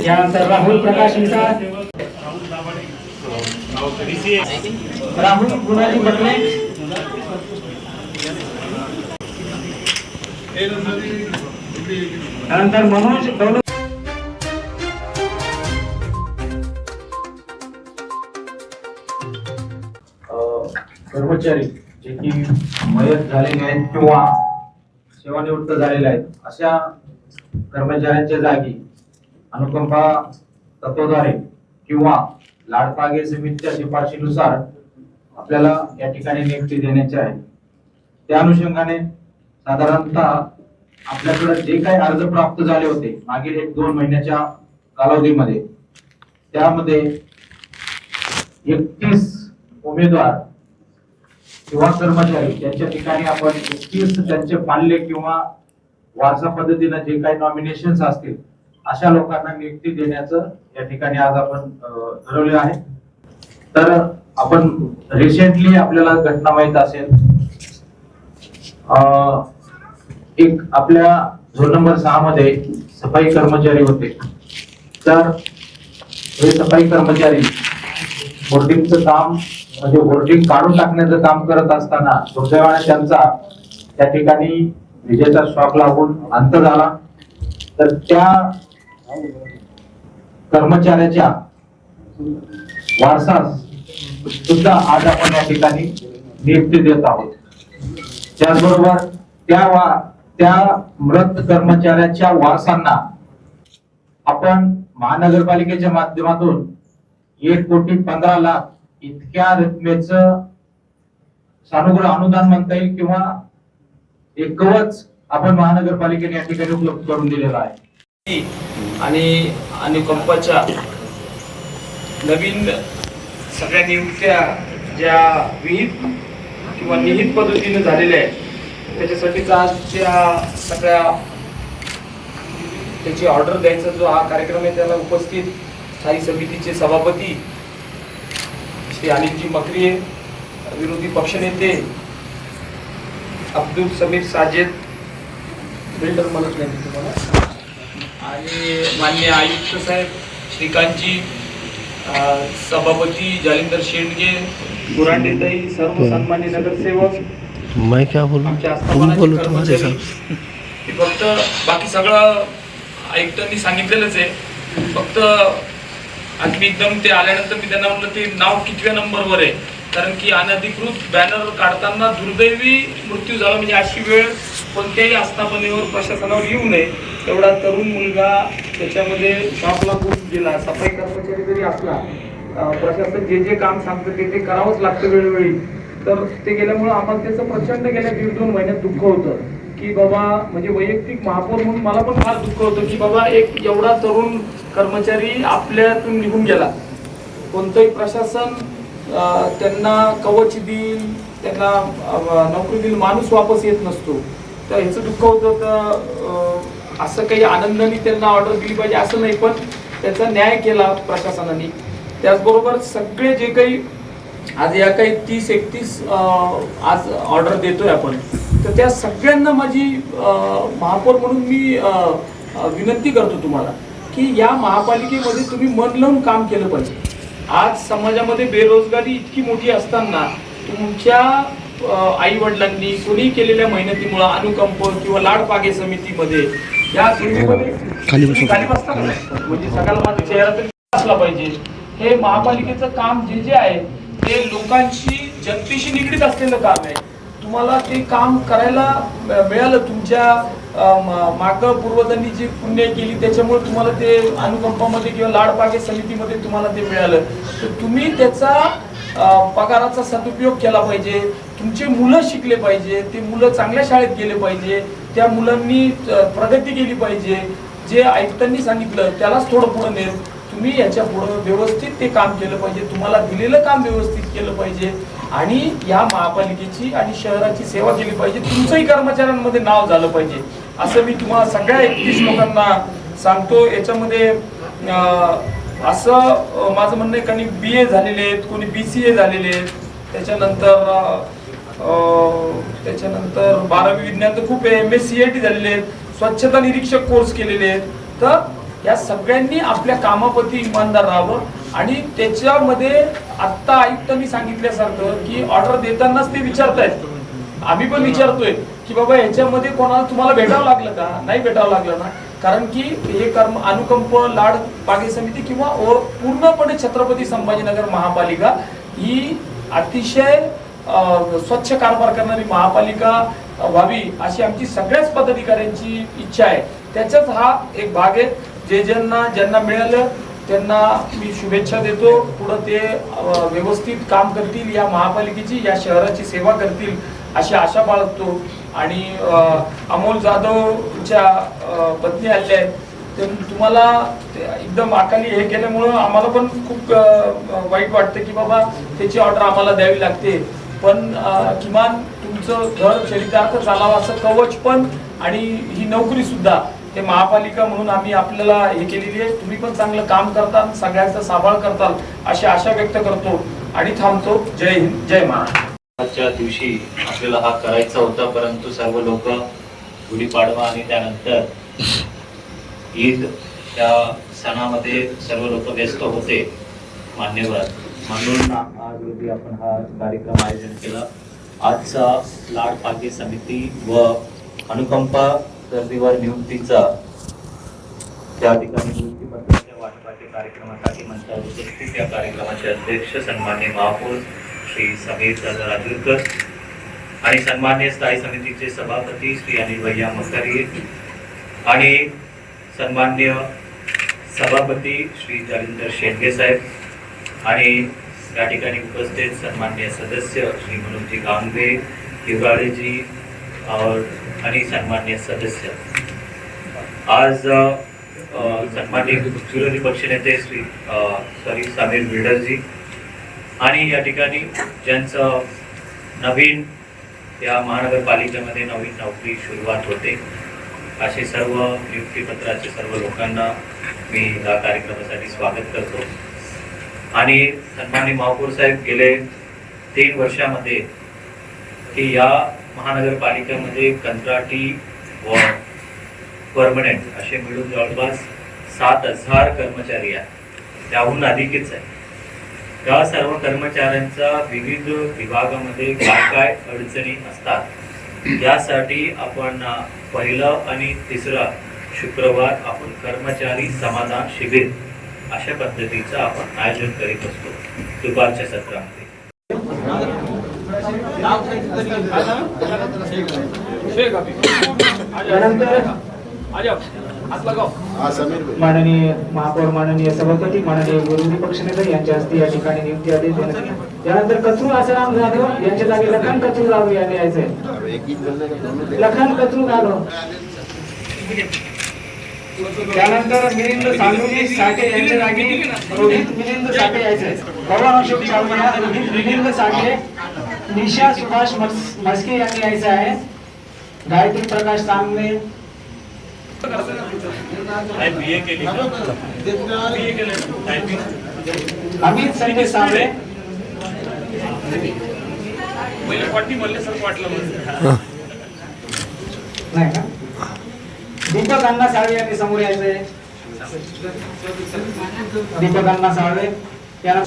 यानंतर राहुल प्रकाश निसार, राहुल गुणाजी बटले, यानंतर मनोज दौलत, कर्मचारी जे की मयत झालेले आहेत किंवा सेवानिवृत्त झालेले आहेत अशा कर्मचाऱ्यांच्या जागी अनुकंपा तत्वाद्वारे किंवा लाडपागे समितीच्या शिफारशीनुसार आपल्याला या ठिकाणी नियुक्ती देण्याची आहे. त्या अनुषंगाने साधारणतः आपल्याकडे जे काही अर्ज प्राप्त झाले होते मागील 1-2 महिन्याच्या कालावधीमध्ये, त्यामध्ये 31 उमेदवार किंवा कर्मचारी त्यांच्या ठिकाणी आपण 31 त्यांचे पाल्य किंवा वारसा पद्धतीने जे काही नॉमिनेशन्स असतील अशा लोकांना नियुक्ती देण्याचं या ठिकाणी आज आपण ठरवले आहे. तर आपण रिसेंटली आपल्याला घटना माहित असेल, एक आपल्या झोन नंबर 6 मध्ये सफाई कर्मचारी होते. तर हे सफाई कर्मचारी होर्डिंगचं काम म्हणजे होर्डिंग काढून टाकण्याचं काम करत असताना दुर्दैवाने त्यांचा त्या ठिकाणी विजेचा शॉक लागून अंत झाला. तर त्या कर्मचाऱ्याच्या वारसास सुद्धा आज आपण या ठिकाणी नियुक्ती देत आहोत. त्याचबरोबर त्या मृत कर्मचाऱ्याच्या वारसांना आपण महानगरपालिकेच्या माध्यमातून 1,15,00,000 इतक्या रकमेचं सानुग्रह अनुदान म्हणता येईल किंवा एक कवच आपण महानगरपालिकेने या ठिकाणी उपलब्ध करून दिलेला आहे. आणि अनुकंपाच्या नवीन सगळ्या नियुक्त्या ज्या विहित किंवा निहित पद्धतीने झालेल्या आहेत त्याच्यासाठीच आज त्या सगळ्या त्याची ऑर्डर द्यायचा जो हा कार्यक्रम आहे त्याला उपस्थित स्थायी समितीचे सभापती श्री अनिलजी मकरी, विरोधी पक्षनेते अब्दुल समीर साजेद, बिल्डर म्हणत नाही तुम्हाला, आणि माननीय आयुक्त साहेब श्रीकांतजी, सभापती जालिंदर शेंडगे, गुरांडेताई, सर्व सन्मान्य नगरसेवक, मैं क्या बोलूं, तुम बोलो तुम्हारे साथ. फक्त बाकी सगळं आयुक्तांनी सांगितलेलंच आहे. फक्त आज मी एकदम ते आल्यानंतर मी त्यांना म्हटलं ते नाव कितव्या नंबरवर आहे, कारण की अनधिकृत बॅनर काढताना दुर्दैवी मृत्यू झाला. म्हणजे अशी वेळ कोणत्याही आस्थापनेवर प्रशासनावर येऊ नये. एवढा तरुण मुलगा त्याच्यामध्ये शॉक लागून गेला. सफाई कर्मचारी जरी असला, प्रशासन जे जे काम सांगतं ते करावंच लागतं वेळोवेळी. तर ते गेल्यामुळं आम्हाला त्याचं प्रचंड गेल्या 1-2 महिन्यात दुःख होतं की बाबा, म्हणजे वैयक्तिक महापौर म्हणून मला पण फार दुःख होतं की बाबा एक एवढा तरुण कर्मचारी आपल्यातून निघून गेला. कोणतंही प्रशासन त्यांना कवच देईल, त्यांना नोकरी देईल, माणूस वापस येत नसतो. तर ह्याचं दुःख होतं. तर असं काही आनंदाने त्यांना ऑर्डर दिली पाहिजे असं नाही, पण त्याचा न्याय केला प्रशासनाने. त्याचबरोबर सगळे जे काही आज या काही 30-31 आज ऑर्डर देतोय आपण, तर त्या सगळ्यांना माझी महापौर म्हणून मी विनंती करतो तुम्हाला की या महापालिकेमध्ये तुम्ही मन लावून काम केलं पाहिजे. आज समाजामध्ये बेरोजगारी इतकी मोठी असताना तुमच्या आई वडिलांनी कोणी केलेल्या मेहनतीमुळे अनुकंप किंवा लाडपागे समितीमध्ये या समितीमध्ये खाली बसता म्हणजे सगळ्याला माझा चेहरा तरी असला पाहिजे. हे महापालिकेचं काम जे जे आहे ते लोकांशी, जनतेशी निगडीत असलेलं काम आहे. तुम्हाला ते काम करायला मिळालं, तुमच्या मागं पूर्वजांनी जी पुण्य केली त्याच्यामुळे तुम्हाला ते अनुकंपामध्ये किंवा लाडपागे समितीमध्ये तुम्हाला ते मिळालं. तर तुम्ही त्याचा पगाराचा सदुपयोग केला पाहिजे. तुमचे मुलं शिकले पाहिजे, ते मुलं चांगल्या शाळेत गेले पाहिजे, त्या मुलांनी प्रगती केली पाहिजे. जे आयुक्तांनी सांगितलं त्यालाच थोडं पुढं नेल. तुम्ही याच्या पुढं व्यवस्थित ते काम केलं पाहिजे. तुम्हाला दिलेलं काम व्यवस्थित केलं पाहिजे आणि या महापालिकेची आणि शहराची सेवा केली पाहिजे. तुमचंही कर्मचाऱ्यांमध्ये नाव झालं पाहिजे असं मी तुम्हाला सगळ्या 31 लोकांना सांगतो. याच्यामध्ये असं माझं म्हणणं आहे, कोणी BA झालेले आहेत, कोणी BCA झालेले आहेत, त्याच्यानंतर त्याच्यानंतर 12वी विज्ञान तर खूप आहे, MS CIT झालेले आहेत, स्वच्छता निरीक्षक कोर्स केलेले आहेत. तर या सगळ्यांनी आपल्या कामाप्रती इमानदार राहावं आणि त्याच्यामध्ये आत्ता आयुक्तांनी सांगितल्यासारखं की ऑर्डर देतानाच ते विचारतायत, आम्ही पण विचारतोय की बाबा ह्याच्यामध्ये कोणाला तुम्हाला भेटावं लागलं का, नाही भेटावं लागलं ना, कारण की हे कर्म अनुकंप लाड बागे समिती किंवा पूर्णपणे छत्रपती संभाजीनगर महापालिका ही अतिशय स्वच्छ कारभार करणारी महापालिका व्हावी अशी आमची सगळ्याच पदाधिकाऱ्यांची इच्छा आहे. त्याचाच हा एक भाग आहे. ज्यांना मिळालं त्यांना मी शुभेच्छा देतो. पुढे ते व्यवस्थित काम करतील, या महापालिकेची या शहराची सेवा करतील अशी आशा बाळगतो. आणि अमोल जाधवच्या पत्नी आल्या आहेत, तर तुम्हाला एकदम अकाली हे केल्यामुळं आम्हाला पण खूप वाईट वाटतं की बाबा त्याची ऑर्डर आम्हाला द्यावी लागते. पण किमान तुमचं घर चरितार्थ चालावं असं कवच पण आणि ही नोकरी सुद्धा ते महापालिका म्हणून आम्ही आपल्याला हे केलेली आहे. तुम्ही पण चांगलं काम करताल, सगळ्यांचा सांभाळ करताल अशी आशा व्यक्त करतो आणि थांबतो. जय हिंद, जय महाराष्ट्र. आजच्या दिवशी आपल्याला हा करायचा होता, परंतु सर्व लोक गुढीपाडवा आणि त्यानंतर ईद या सणामध्ये सर्व लोक व्यस्त होते मान्यवर, म्हणून आज रोजी आपण हा कार्यक्रम आयोजन केला. आजचा लाड बागे समिती व अनुकंपा दर्दीवर नियुक्तीचा त्या ठिकाणी नियुक्तीपत्राच्या वाटपाच्या कार्यक्रमासाठी मंचावर उपस्थित या कार्यक्रमाचे अध्यक्ष सन्माननीय महापौर श्री समीर दादा राजूरकर आणि सन्माननीय स्थायी समितीचे सभापती श्री अनिल भैया मकरी आणि सन्माननीय सभापती श्री जालिंदर शेंडगे साहेब आणि या ठिकाणी उपस्थित सन्माननीय सदस्य श्री मनोजी गांगवे हिवराळेजी आणि सन्माननीय सदस्य. आज सन्माननीय विरोधी पक्षनेते श्री समीर बिल्डरजी आणि या ठिकाणी ज्यांचं नवीन या महानगरपालिकेमध्ये नवीन नोकरी सुरुवात होते असे सर्व नियुक्तीपत्राचे सर्व लोकांना मी या कार्यक्रमासाठी स्वागत करतो. आणि सन्माननीय महापौर साहेब गेले 3 वर्षामध्ये की या महानगरपालिकेमध्ये कंत्राटी व परमनंट असे मिळून जवळपास 7,000 कर्मचारी आहेत, त्याहून अधिकच आहे. त्या सर्व कर्मचाऱ्यांचा विविध विभागामध्ये काय अडचणी असतात यासाठी आपण पहिलं आणि तिसरा शुक्रवार आपण कर्मचारी समाधान शिबिर अशा पद्धतीचं आपण आयोजन करीत असतो दुपारच्या सत्रामध्ये. माननीय महापौर, माननीय सभापती, माननीय विरोधी पक्षनेते यांच्या हस्ते या ठिकाणी नियुक्ती आदेश देण्यात आली. त्यानंतर कचरू आसाराम जाधव यांच्या जागी लखन कचरू जाधव यांनी यायचंय. लखन कचरू जाधव. त्यानंतर मिलिंद सांडुली साठे यांच्या जागी रोहित मिलिंद साठे यायचंय. पवन अशोक चावडिया, रोहित मिलिंद साठे, निशा सुभाष मस्के यांनी यायचं आहे. गायत्री प्रकाश तांबे, अमित संजय साबळे, नाही का, दीपक अण्णा साळवे यांनी समोर यायचंय. दीपक अण्णा साळवे यांना